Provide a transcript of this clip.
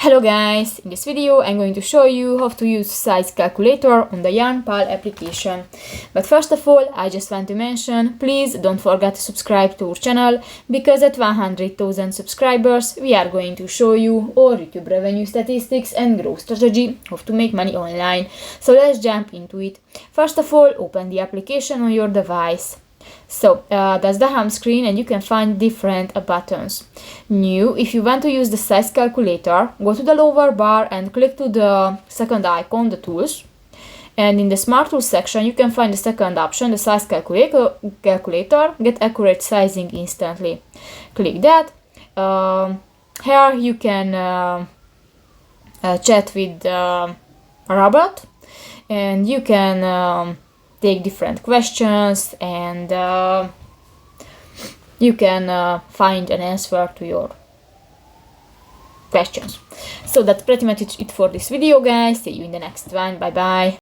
Hello guys, in this video I'm going to show you how to use size calculator on the YarnPal application. But first of all, I just want to mention, please don't forget to subscribe to our channel, because at 100,000 subscribers we are going to show you our YouTube revenue statistics and growth strategy, how to make money online. So let's jump into it. First of all, open the application on your device. So that's the home screen, and you can find different buttons. New, if you want to use the size calculator, go to the lower bar and click to the second icon, the tools. And in the smart tools section, you can find the second option, the size calculator, get accurate sizing instantly. Click that. Here you can chat with a robot, and you can take different questions, and you can find an answer to your questions. So that's pretty much it for this video, guys. See you in the next one. Bye bye.